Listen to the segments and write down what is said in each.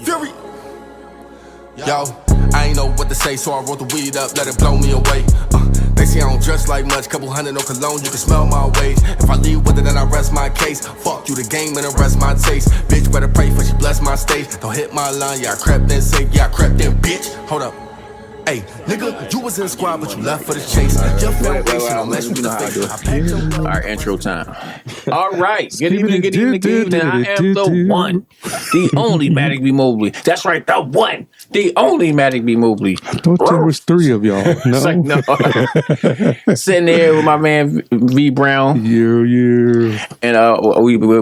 Fury. Yo, I ain't know what to say, so I rolled the weed up, let it blow me away. They say I don't dress like much, couple hundred, no cologne, you can smell my ways. If I leave with it, then I rest my case. Fuck you, the game, and arrest my taste. Bitch, better pray for she bless my stage. Don't hit my line, yeah, I crept in safe, yeah, I crept in, bitch. Hold up. Hey, nigga, you was in the squad, but you left for the chase. Your foundation don't mess with the face. Our intro time. All right. Good evening, good evening, good evening. I am the one, the only Matic B Mobley. That's right, the one, the only Matic B Mobley. I thought there was three of y'all. No. It's like, no. Sitting there with my man V Brown. Yeah. And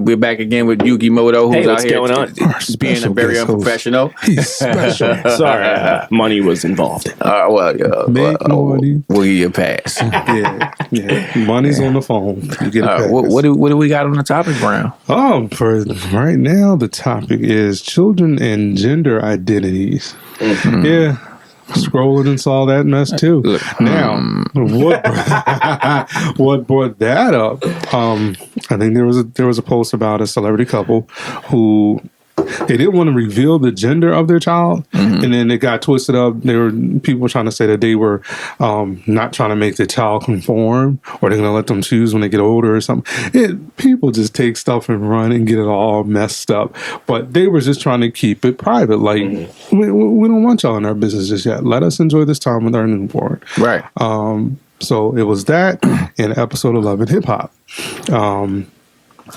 we're back again with Yugi Moto, who's out here going on? Being a very unprofessional. He's special. Sorry, money was involved. Make money. We'll give you a pass. Yeah. Money's on the phone. You get a pass. What do we got on the topic, Brown? For right now, the topic is children and gender identities. Mm-hmm. Yeah. Scrolling and saw that mess too. Now, what brought that up? I think there was a post about a celebrity couple who they didn't want to reveal the gender of their child, and then it got twisted up. People were trying to say that they were not trying to make the child conform, or they're going to let them choose when they get older or something. People just take stuff and run and get it all messed up. But they were just trying to keep it private. Like, we don't want y'all in our business just yet. Let us enjoy this time with our newborn. Right. So it was that in episode 11, Hip Hop.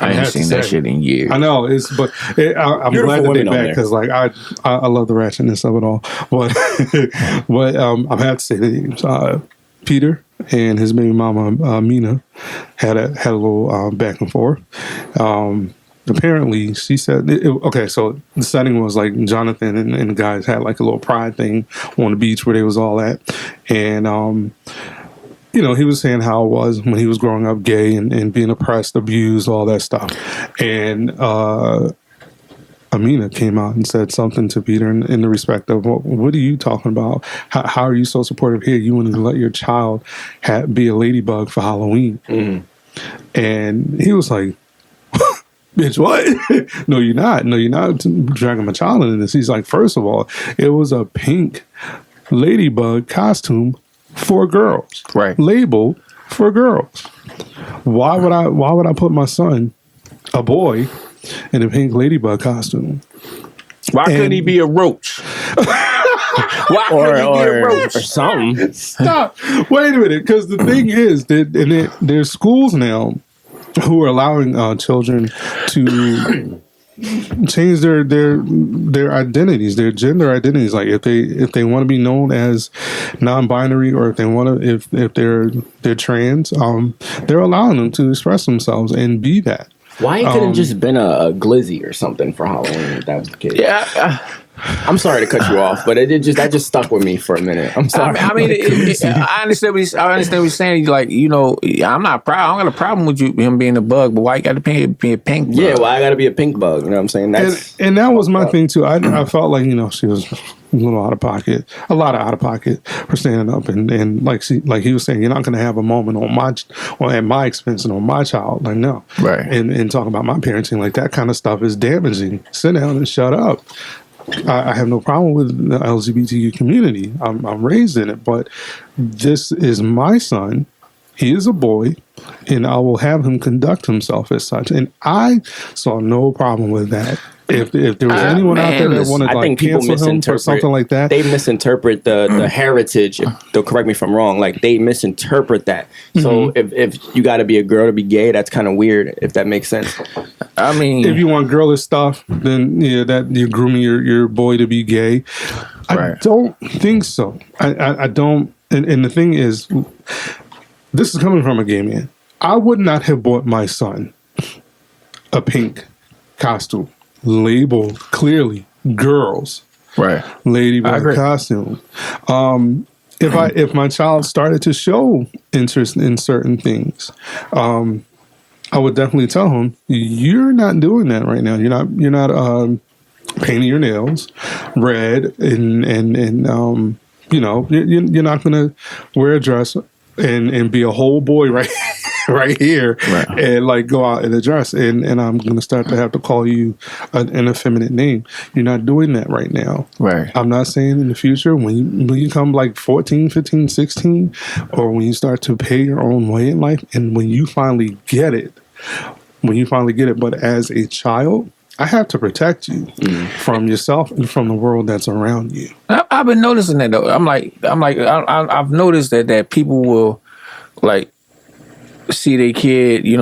I ain't seen that shit in years. I know, I'm glad that they're back because, like, I love the ratchetness of it all. But I'm have to say that Peter and his baby mama Mina had a little back and forth. Apparently, she said, okay, so the setting was like Jonathan and the guys had like a little pride thing on the beach where they was all at, and he was saying how it was when he was growing up gay and being oppressed, abused, all that stuff. And Amina came out and said something to Peter in the respect of, what are you talking about? How are you so supportive here? You want to let your child be a ladybug for Halloween. And he was like, bitch, what? No, you're not. No, you're not dragging my child into this. He's like, first of all, it was a pink ladybug costume for girls, right? Labeled for girls. Why would I put my son, a boy, in a pink ladybug costume? Why couldn't he be a roach? Why couldn't he be a roach or something? Stop. Wait a minute, because the thing is that there's schools now who are allowing children to change their identities, their gender identities. Like if they want to be known as non-binary, or if they want to, if they're trans, they're allowing them to express themselves and be that. Why it couldn't just been a glizzy or something for Halloween if that was the case? Yeah. I'm sorry to cut you off, but that just stuck with me for a minute. I'm sorry. I mean, I understand what he's saying. Like, I'm not proud. I don't got a problem with him being a bug, but why you got to be a pink bug? Yeah, why I got to be a pink bug? You know what I'm saying? And that was my thing too. I felt like she was a little out of pocket, a lot of out of pocket for standing up and like he was saying, you're not going to have a moment at my expense and on my child. Like, no, right? And talking about my parenting, like that kind of stuff is damaging. Sit down and shut up. I have no problem with the LGBTQ community. I'm raised in it, but this is my son. He is a boy, and I will have him conduct himself as such. And I saw no problem with that. If there was anyone out there that wanted to cancel him for something like that, they misinterpret the heritage. They'll correct me if I'm wrong. Like they misinterpret that. So if you got to be a girl to be gay, that's kind of weird. If that makes sense. I mean, if you want girlish stuff, then that you're grooming your boy to be gay. Right. I don't think so. I don't. And the thing is, this is coming from a gay man. I would not have bought my son a pink costume labeled clearly girls, right? Ladybug costume. If my child started to show interest in certain things, I would definitely tell him, you're not doing that right now. You're not painting your nails red and you're not going to wear a dress and be a whole boy right right here Right. and like go out and address and I'm going to start to have to call you an effeminate name. You're not doing that right now. Right. I'm not saying in the future when you come like 14, 15, 16, or when you start to pay your own way in life and when you finally get it, but as a child, I have to protect you from yourself and from the world that's around you. I've been noticing that though. I've noticed that people will like see their kid, you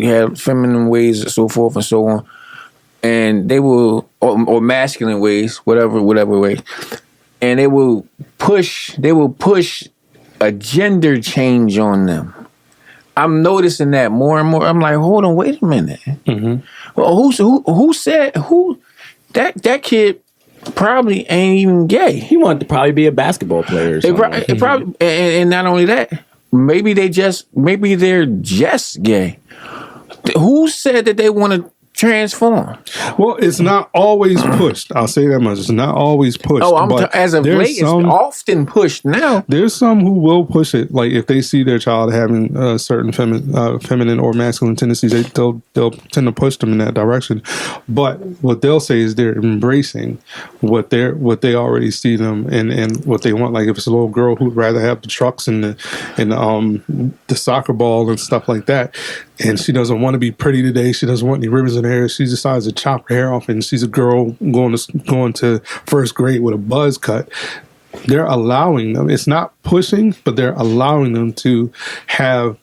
have feminine ways and so forth and so on, and they will, or masculine ways, whatever way, and they will push a gender change on them. I'm noticing that more and more. I'm like, hold on, wait a minute. Mm-hmm. Well, who said that kid probably ain't even gay. He wanted to probably be a basketball player or something. It probably, and not only that, maybe they're just gay. Who said that they want to transform? Well, it's not always pushed. I'll say that much. It's not always pushed. As of late, it's often pushed now. There's some who will push it. Like if they see their child having certain feminine or masculine tendencies, they'll tend to push them in that direction. But what they'll say is they're embracing what they already see them and what they want. Like if it's a little girl who'd rather have the trucks and the soccer ball and stuff like that, and she doesn't want to be pretty today. She doesn't want any ribbons in her hair. She decides to chop her hair off, and she's a girl going to first grade with a buzz cut. They're allowing them. It's not pushing, but they're allowing them to have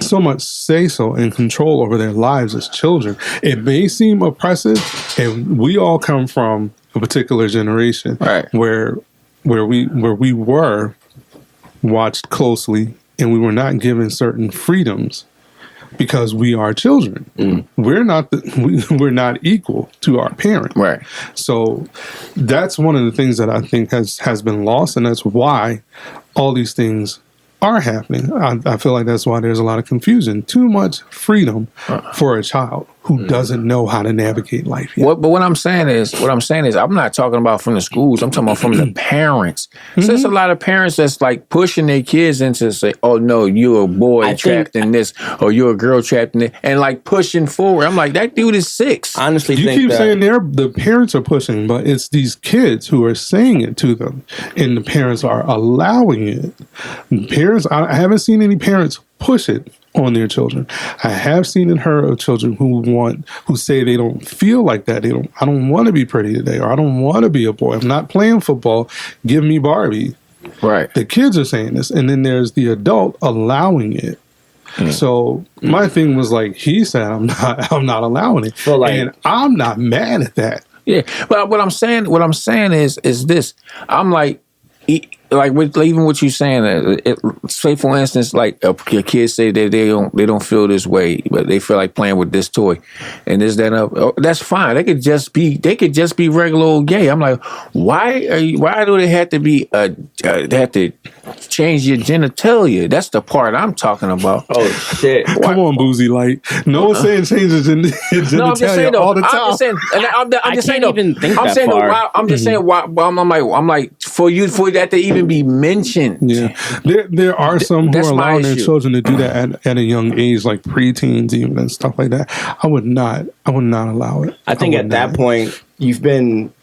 so much say-so and control over their lives as children. It may seem oppressive, and we all come from a particular generation, right, where we were watched closely, and we were not given certain freedoms. Because we are children, we're not equal to our parent. Right. So that's one of the things that I think has been lost, and that's why all these things are happening. I feel like that's why there's a lot of confusion. Too much freedom for a child who doesn't know how to navigate life yet. But what I'm saying is, I'm not talking about from the schools. I'm talking about from the parents. So there's a lot of parents that's like pushing their kids into say, "Oh no, you're a boy trapped in this, or you're a girl trapped in it," and like pushing forward. I'm like, that dude is 6. Honestly, you keep saying the parents are pushing, but it's these kids who are saying it to them, and the parents are allowing it. I haven't seen any parents push it on their children. I have seen and heard of children who say they don't feel like that. I don't want to be pretty today, or I don't want to be a boy. I'm not playing football. Give me Barbie. Right. The kids are saying this, and then there's the adult allowing it. So my thing was like, he said, I'm not allowing it, and I'm not mad at that. Yeah, but what I'm saying is this. I'm like even what you're saying. Say for instance, like your kids say that they don't feel this way, but they feel like playing with this toy, and this that and that's fine. They could just be regular old gay. I'm like, why do they have to be they have to change your genitalia? That's the part I'm talking about. Oh shit! Come on, Boozy Light. No one's saying change your genitalia I'm just saying, though, all the time. I'm just saying, I'm just saying, even think I'm that saying, far. I'm just saying, why, I'm like, for that to even be mentioned. Yeah, there are some who are allowing their issue. children to do that at a young age, like preteens even and stuff like that. I would not allow it. I think at that point you've been,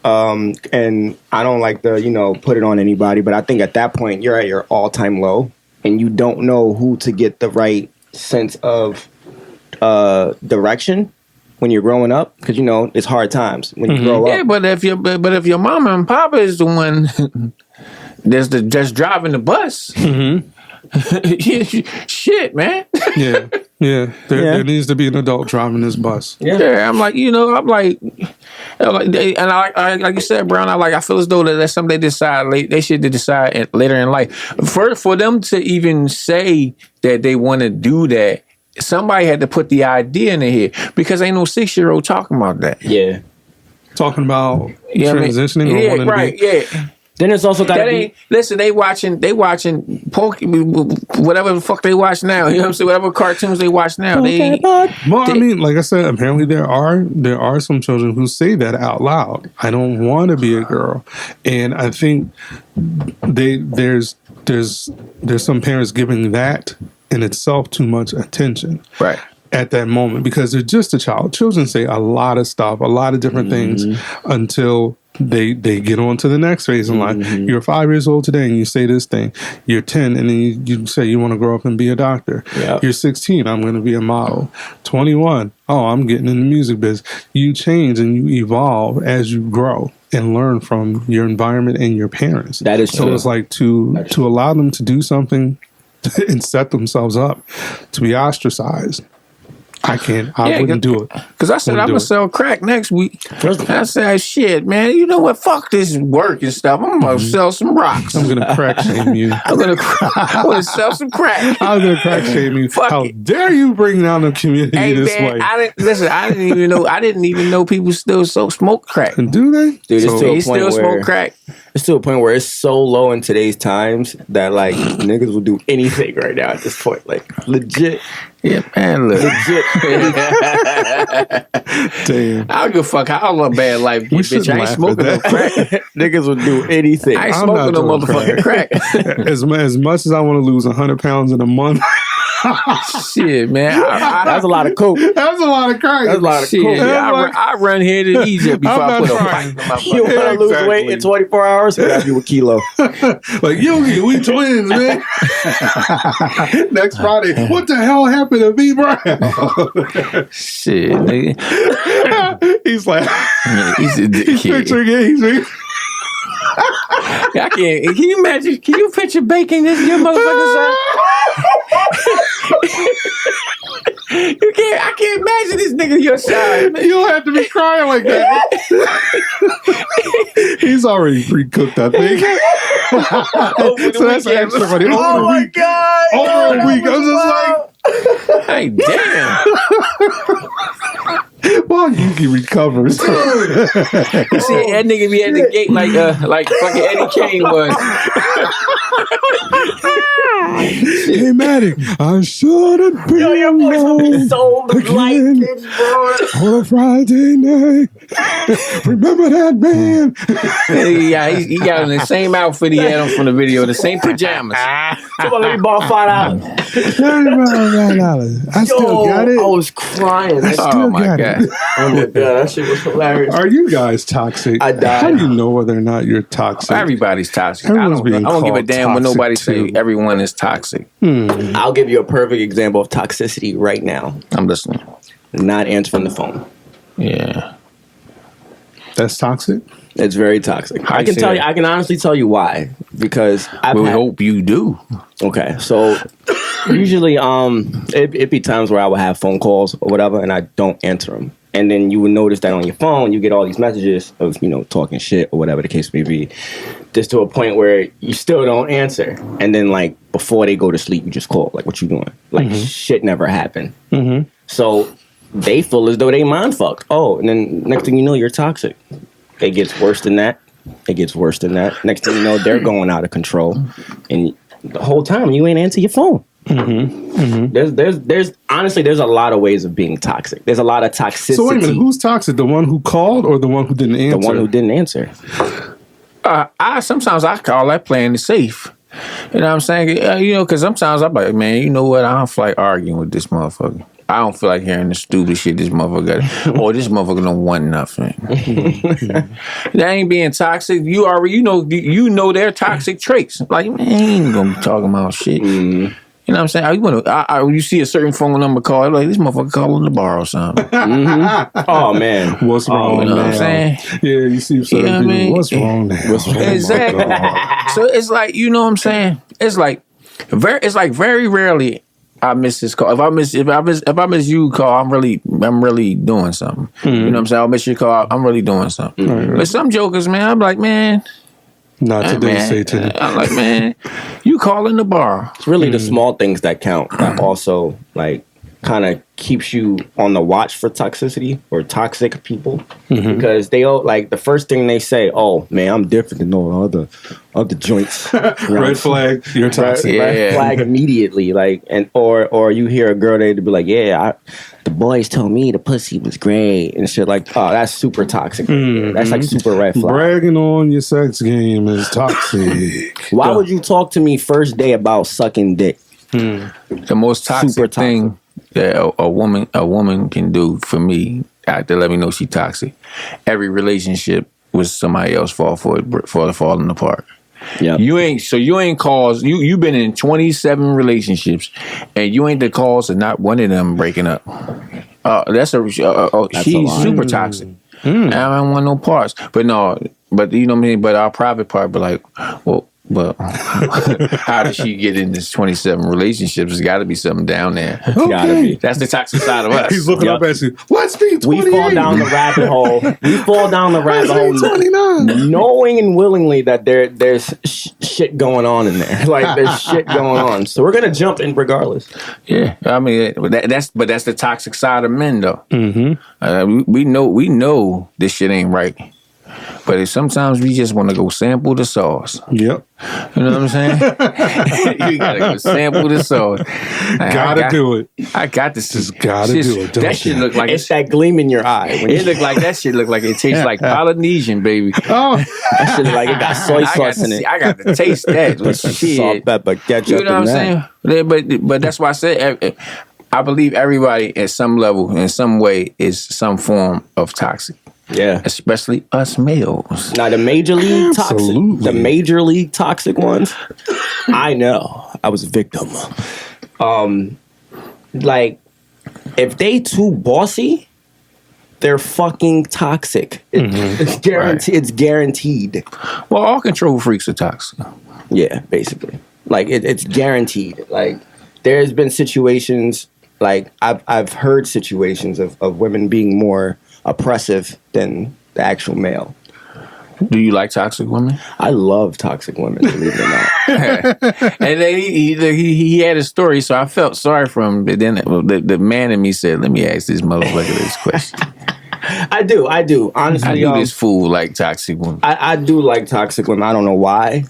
and I don't like to put it on anybody, but I think at that point you're at your all-time low, and you don't know who to get the right sense of direction when you're growing up, because it's hard times when you grow up. Yeah, but if your mama and papa is the one that's driving the bus, shit, man. Yeah. There needs to be an adult driving this bus. Yeah, I'm like, like you said, Brown. I feel as though that's something they decide. They should decide later in life. For them to even say that they want to do that, somebody had to put the idea in their head, because ain't no 6-year-old talking about that. Yeah, talking about transitioning. I mean? Right. Yeah. Then it's also got to be. Listen, they watching whatever the fuck they watch now. You know what I'm saying? Whatever cartoons they watch now. I mean, like I said, apparently there are some children who say that out loud. I don't want to be a girl, and I think there's some parents giving that in itself too much attention. Right. At that moment, because they're just a child. Children say a lot of stuff, a lot of different things until they get on to the next phase in life. You're 5 years old today and you say this thing. You're 10 and then you say you want to grow up and be a doctor. Yep. You're 16, I'm going to be a model. 21, oh, I'm getting in the music business. You change and you evolve as you grow and learn from your environment and your parents. That is so true. it's like to allow them to do something and set themselves up to be ostracized. I wouldn't do it. Because I said I'm going to sell crack next week. I said, shit, man, you know what? Fuck this work and stuff. I'm going to sell some rocks. I'm going to crack shame you. I'm going to sell some crack. I'm going to crack shame you. Fuck How it. dare you bring down the community this way? I didn't even know people still smoke crack. And do they? Dude, it's to a He point still where smoke crack. it's to a point where it's so low in today's times that like niggas will do anything right now at this point. Like legit. Yeah, man, look. Legit. Damn. I don't give a fuck how long bad life We get, bitch. shouldn't I ain't laugh smoking no at crack. Niggas will do anything. I ain't I'm smoking not no doing motherfucking crack. As much as I want to lose 100 pounds in a month, Shit, man. That's a lot of coke. that's a lot of crack. That's a lot of Shit, coke. I run here to Egypt before I I'm put a not pipe trying. in my You want to lose weight in 24 hours? Grab you a kilo. Like, Yugi, we twins, man. Next Friday, what the hell happened to B Brown? Shit, nigga. He's like, He's a he's dickhead. picturing it. I can't. Can you imagine? Can you picture baking this your motherfucking son? You can't. I can't imagine this nigga your size, man. You don't have to be crying like that. He's already pre-cooked, I think. So that's extra funny. Oh my God. Over a week. I was just like, Hey, damn. while Yuki recovers. See, that nigga be at the gate like fucking Eddie Kane was. Hey, Matic, I shouldn't be Your voice will be alone so light, again bro. on a Friday night. Remember that, man? Yeah, he got on the same outfit he had on from the video, the same pajamas. Come on, let me borrow $5. I still got it. I was crying. I still Oh my got god. it. Oh my God, that shit was hilarious. Are you guys toxic? I died. How do you know whether or not you're toxic? Everybody's toxic. Everyone's I don't give a called damn when toxic, nobody say too. everyone is toxic. I'll give you a perfect example of toxicity right now. I'm listening. Not answering the phone. Yeah. That's toxic? It's very toxic. How I you can say tell you. that? I can honestly tell you why. Because I've We had, hope you do. okay, so usually, it'd be times where I would have phone calls or whatever, and I don't answer them. And then you would notice that on your phone, you get all these messages of, talking shit or whatever the case may be, just to a point where you still don't answer. And then, like, before they go to sleep, you just call. Like, what you doing? Like, shit never happened. Mm-hmm. So they feel as though they mind fucked. Oh, and then next thing you know, you're toxic. It gets worse than that. It gets worse than that. Next thing you know, they're going out of control. And the whole time, you ain't answer your phone. There's honestly, there's a lot of ways of being toxic. There's a lot of toxicity. So wait a minute, who's toxic? The one who called or the one who didn't answer? The one who didn't answer. Sometimes I call that playing it safe. You know what I'm saying? Because sometimes I'm like, man, you know what? I don't feel like arguing with this motherfucker. I don't feel like hearing the stupid shit this motherfucker got. Or this motherfucker don't want nothing. That ain't being toxic. You already, you know their toxic traits. Like, man, I ain't gonna be talking about shit. You know what I'm saying? You see a certain phone number call, like, this motherfucker calling to borrow something. Oh man, What's wrong You know what I'm now? saying? Yeah, you see certain You know what I people. mean? What's wrong now? What's wrong? Exactly. So it's like, you know what I'm saying? It's like very rarely I miss this call. If I miss you call, I'm really doing something. You know what I'm saying? I'll miss your call, I'm really doing something. But some jokers, man, I'm like, man, Not today, man. Satan. I'm like, man, you calling the bar. it's really the small things that count. That also like kind of keeps you on the watch for toxicity or toxic people because they all like the first thing they say, oh man, I'm different than all the other joints. Red flag, you're toxic. Yeah. Red flag immediately, like, and or you hear a girl, they'd be like, yeah, the boys told me the pussy was great and shit. Like, oh, that's super toxic. That's like super red flag. Bragging on your sex game is toxic. Why would you talk to me first day about sucking dick? The most toxic Super toxic. thing that a woman can do for me, to let me know she toxic. Every relationship with somebody else for falling apart. Yeah. You ain't caused you've been in 27 relationships and you ain't the cause of not one of them breaking up. She's super toxic. I don't want no parts. But no, but you know what I mean? But our private part, but like, well, but how did she get in this 27 relationships? There's got to be something down there. Okay. Gotta be. That's the toxic side of us. He's looking up at you. Let's be 28. We fall down the rabbit hole. Let's be 29. Knowing and willingly that there's shit going on in there. Like there's shit going on. So we're gonna jump in regardless. Yeah, I mean that's the toxic side of men though. We know this shit ain't right. But sometimes we just want to go sample the sauce. Yep. You know what I'm saying? You gotta go sample the sauce. Gotta do it. I got this. Just gotta do it. That shit look like It's that gleam in your eye. When it look like that shit look like it tastes like Polynesian, baby. Oh, that shit look like it got soy sauce in it. I got to taste that. Shit. Salt, pepper, ketchup, You know what I'm and that. saying? But that's why I said I believe everybody at some level, in some way, is some form of toxic. Yeah. Especially us males. Now the major league toxic ones, I know. I was a victim. Like if they too bossy, they're fucking toxic. It's guaranteed. Right. It's guaranteed. Well, all control freaks are toxic. Yeah, basically. Like it's guaranteed. Like there's been situations, like I've heard situations of women being more oppressive than the actual male. Do you like toxic women? I love toxic women, believe it or not. And then he had a story, so I felt sorry for him. But then the man in me said, "Let me ask this motherfucker this question." I do. Honestly, I do this fool like toxic women. I do like toxic women. I don't know why.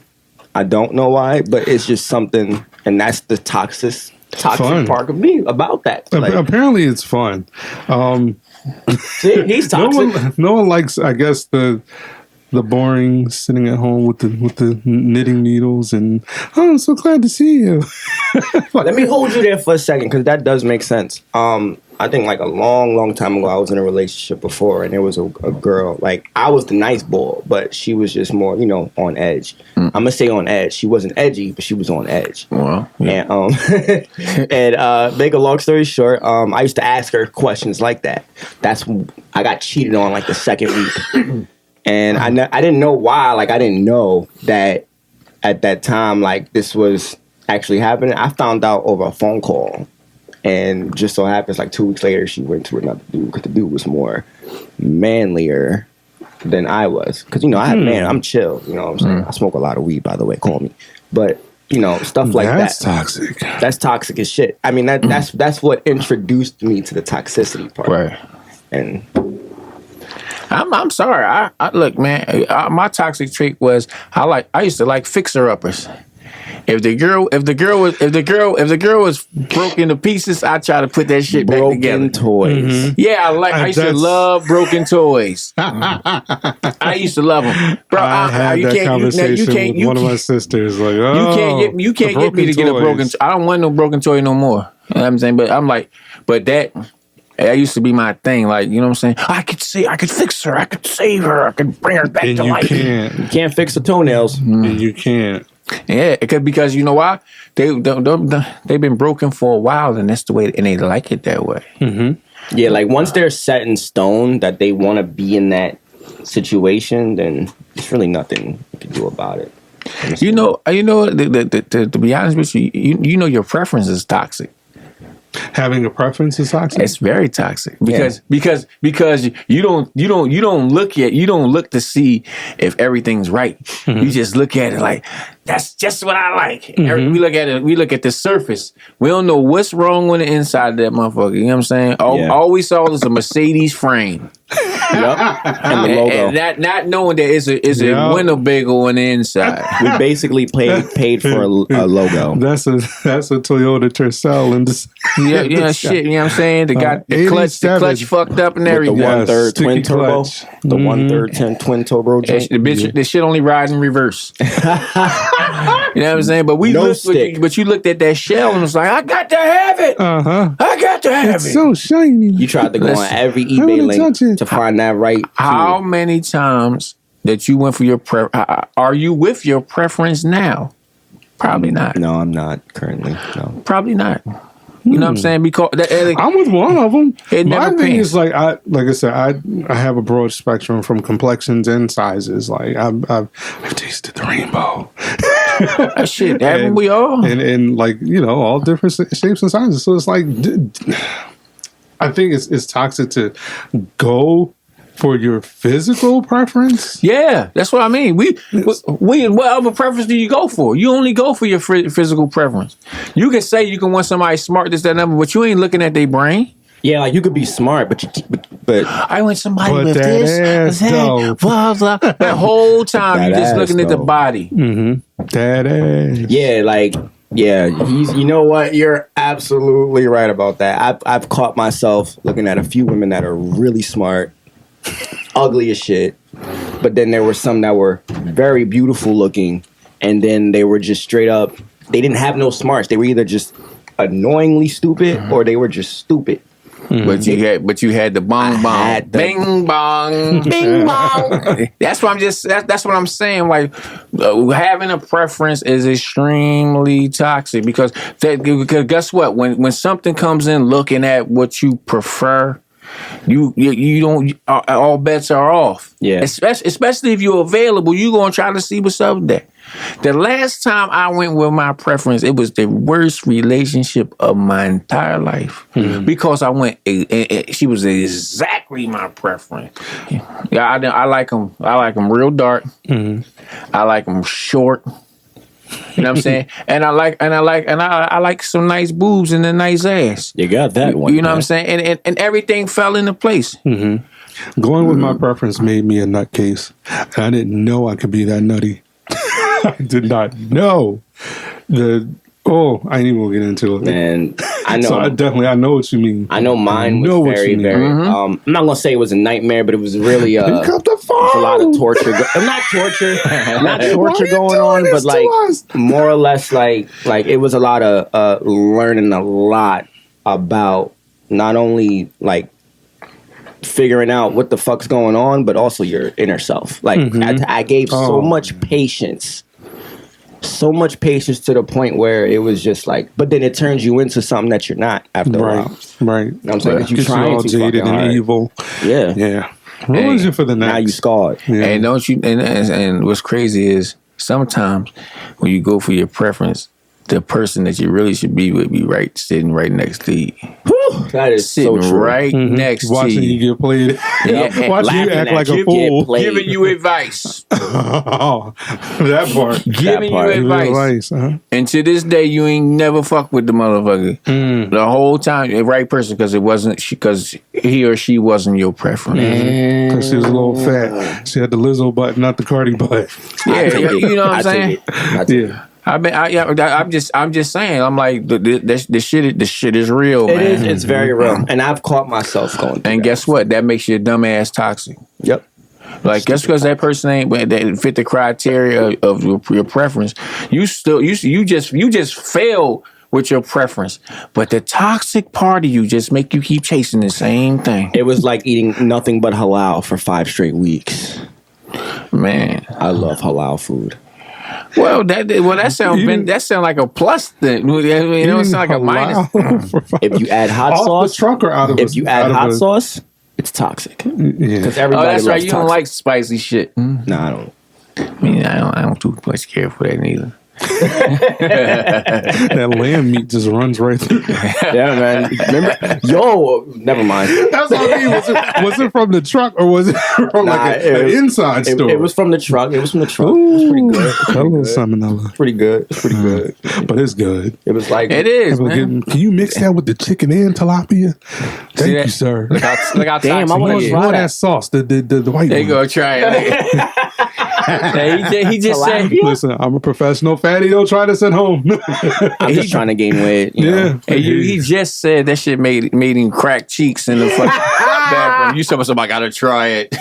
I don't know why, but it's just something, and that's the toxic Fun. part of me about that. Like, apparently it's fun. see, he's toxic. No one likes, I guess, the boring sitting at home with the knitting needles and I'm so glad to see you. Let me hold you there for a second because that does make sense. I think like a long time ago I was in a relationship before and there was a girl, like I was the nice boy, but she was just more, on edge. I'm gonna say on edge. She wasn't edgy, but she was on edge. Well, yeah. And and make a long story short, I used to ask her questions like that. That's I got cheated on like the second week. And I didn't know why. Like, I didn't know that at that time, like, this was actually happening. I found out over a phone call. And just so happens, like, 2 weeks later, she went to another dude because the dude was more manlier than I was. Because, I'm chill. You know what I'm saying? I smoke a lot of weed, by the way. Call me. But, stuff like That's that. toxic. That's toxic as shit. I mean, that's what introduced me to the toxicity part. Right. And I'm sorry. I look, man. My toxic trait was I used to like fixer uppers. If the girl was broken to pieces, I try to put that shit back together. broken toys. Yeah, I used to love broken toys. I used to love them, bro. I had that conversation with one of my sisters. Like, you can't get me to get a broken. I don't want no broken toy no more. You know what I'm saying? But I'm like, that used to be my thing. Like, you know what I'm saying? I could fix her. I could save her. I could bring her back and to you life. You can't fix the toenails. And you can't. Yeah, because you know why? They've been broken for a while, and that's the way, and they like it that way. Mm-hmm. Yeah, like once they're set in stone that they want to be in that situation, then there's really nothing you can do about it. You know, to be honest with you, you know your preference is toxic. Having a preference is toxic. It's very toxic because you don't look to see if everything's right. Mm-hmm. You just look at it like that's just what I like. Mm-hmm. We look at the surface. We don't know what's wrong on the inside of that motherfucker. You know what I'm saying? All we saw was a Mercedes frame. And the logo. And not knowing that it's a Winnebago on the inside. We basically paid for a logo. That's a Toyota Tercel and Shit. You know what I'm saying? The clutch fucked up and everything. The 1/3 twin turbo. Clutch. The 1/3 twin turbo. The shit only rides in reverse. You know what I'm saying? But but you looked at that shell and was like, I got to have it. I got to have it. It's so shiny. You tried to go on every eBay link to find that right. How many times that you went for your are you with your preference now? Probably not. No, I'm not currently. No, probably not. You know what I'm saying? Because I'm with one of them. My thing pans. is like I said, I have a broad spectrum from complexions and sizes. Like I've tasted the rainbow. Shit, haven't we all? And like all different shapes and sizes. So it's like I think it's toxic to go for your physical preference. Yeah, that's what I mean. What other preference do you go for? You only go for your physical preference. You can say you can want somebody smart, this, that, number, but you ain't looking at their brain. Yeah, like you could be smart, but I want somebody with this, that, blah, blah. That whole time you're just looking at the body. Mm-hmm. That ass. Yeah, like. Yeah, you know what? You're absolutely right about that. I've caught myself looking at a few women that are really smart, ugly as shit, but then there were some that were very beautiful looking, and then they were just straight up. They didn't have no smarts. They were either just annoyingly stupid or they were just stupid. Mm-hmm. But you had the bong bong, bing bong, bing bong. That's what that's what I'm saying. Like having a preference is extremely toxic because guess what? When something comes in looking at what you prefer, you don't. All bets are off. Yeah. Especially if you're available, you gonna try to see what's up there. The last time I went with my preference, it was the worst relationship of my entire life because I went. She was exactly my preference. Yeah, I like them. I like them real dark. I like them short. You know what I'm saying? And I like some nice boobs and a nice ass. You got that one. You know what I'm saying? And everything fell into place. Going with my preference made me a nutcase. I didn't know I could be that nutty. I did not know I ain't even gonna get into it. And I know. So I know what you mean. I know mine was very. I'm not gonna say it was a nightmare, but it was really a lot of torture. Not torture going on, but like more or less like it was a lot of learning a lot about not only like figuring out what the fuck's going on, but also your inner self. Like I gave so much patience to the point where it was just like, but then it turns you into something that you're not after a while. Right. You know what I'm saying? Because you're all jaded and evil. Yeah. Ruins you for the next. Now you scarred. Yeah. And don't you? And what's crazy is sometimes when you go for your preference, the person that you really should be with be sitting right next to you. That is sitting so true. right next Watching to you. you get played. Watching you act like a fool. Giving you advice. That part. Giving you advice. And to this day, you ain't never fucked with the motherfucker. The whole time, the right person, because he or she wasn't your preference. Because she was a little fat. She had the Lizzo butt, not the Cardi butt. Yeah, you know what I'm saying? Yeah. I'm just saying. I'm like the shit is real. It man. is. It's very real. And I've caught myself going. And guess what? That makes you a dumbass toxic. Yep. Like just because that person ain't that fit the criteria of your preference, you just failed with your preference. But the toxic part of you just make you keep chasing the same thing. It was like eating nothing but halal for 5 straight weeks. Man, I love halal food. Well, that sound like a plus thing. You know, it sound like a minus. If you add hot Off sauce, the truck or out of if you add hot sauce, it's toxic. Because everybody that's loves right. You toxic. don't like spicy shit. No, I don't. I mean, I don't too much care for that neither. That lamb meat just runs right through. Yeah, man. Remember? Yo, never mind. That's what I mean. Was it from the truck or was it from an inside store? It was from the truck. It was from the truck. It was pretty good. A little salmonella. Pretty good. It's pretty good. But it's good. It was like It is, man. Can you mix that with the chicken and tilapia? Thank you, sir. Look how Damn, I toxic wanna he is. try that sauce, the white There one. you go, try it. he just said, Listen, I'm a professional fatty. Don't try this at home. I'm just trying to gain weight. You know? and he just said that shit made him crack cheeks in the fucking bathroom. You somebody I gotta try it.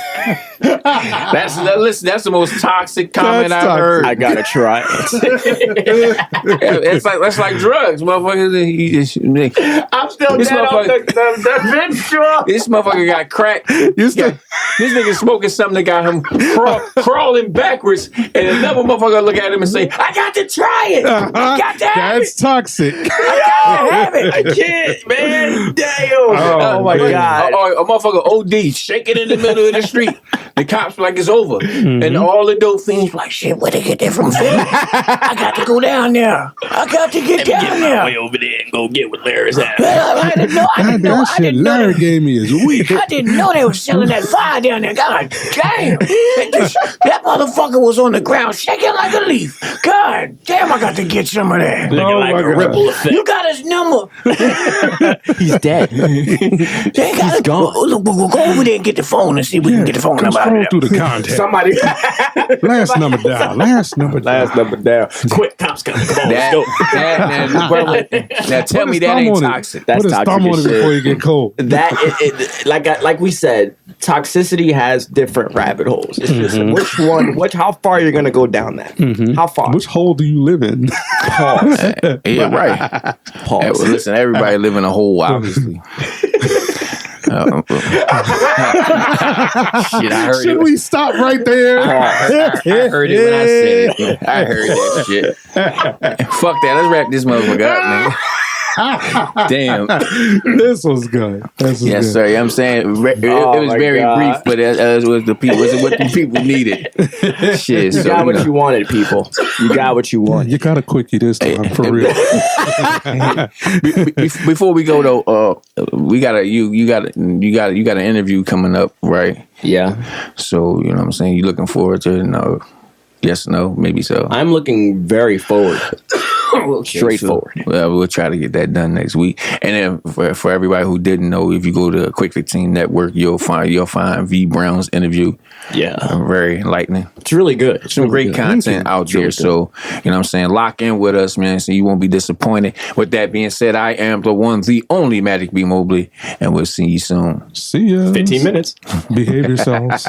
Listen, that's the most toxic comment That's I've heard. I gotta try it. That's like drugs, motherfucker. I'm still This dead off motherfucker- the bench straw. This motherfucker got cracked. This nigga smoking something that got him crawling backwards, and another motherfucker look at him and say, "I got to try it. I got to have That's it. toxic. I gotta have it." I can't, man. Damn. Oh, Oh my man. god. A motherfucker OD shaking in the middle of the street. The cops like it's over, and all the dope fiends like, "Shit, where they get that from? I got to go down there. I got to get down there. Way over there and go get what Larry's at. I didn't know. That shit Larry gave me is weak. I didn't know they were selling that fire down there. God damn. That motherfucker was on the ground shaking like a leaf. God damn, I got to get some of that. Oh my God. effect. You got his number. He's dead. They gotta go over there and get the phone and see if we can get the phone number out Scroll of through there. the contact. Somebody. Last number down. Last number down. Last number down. Quick, cops coming. Come on, let's go. Now tell me that ain't toxic. That's Put his toxic thumb on as it before you shit. get cold. Like we said, toxicity has different rabbit holes. It's just how far you're gonna go down that? How far? Which hole do you live in? Pause. Yeah, right. Pause. Yeah, well, listen, everybody live in a hole, obviously. Shit, I heard Should it. we stop right there? I heard it when I said it. I heard that shit. Fuck that. Let's wrap this motherfucker up, man. Damn. This was good. This was Yes, good. sir. You know what I'm saying? It was my very God. brief, but it was the people. It was what the people needed. Shit. You So, got what know. you wanted, people. You got what you wanted. You got a quickie this time, for real. Before we go though, we got an interview coming up, right? Yeah. So you know what I'm saying. You looking forward to it? No. Yes, no, maybe so. I'm looking very forward. Straightforward. Well, we'll try to get that done next week. And then for everybody who didn't know, if you go to Quick 15 Network, you'll find V Brown's interview. Yeah. Very enlightening. It's really good. It's Some really great good. content out there. So, you know what I'm saying? Lock in with us, man, so you won't be disappointed. With that being said, I am the one, the only Matic B Mobley, and we'll see you soon. See ya. 15 minutes. Behave yourselves.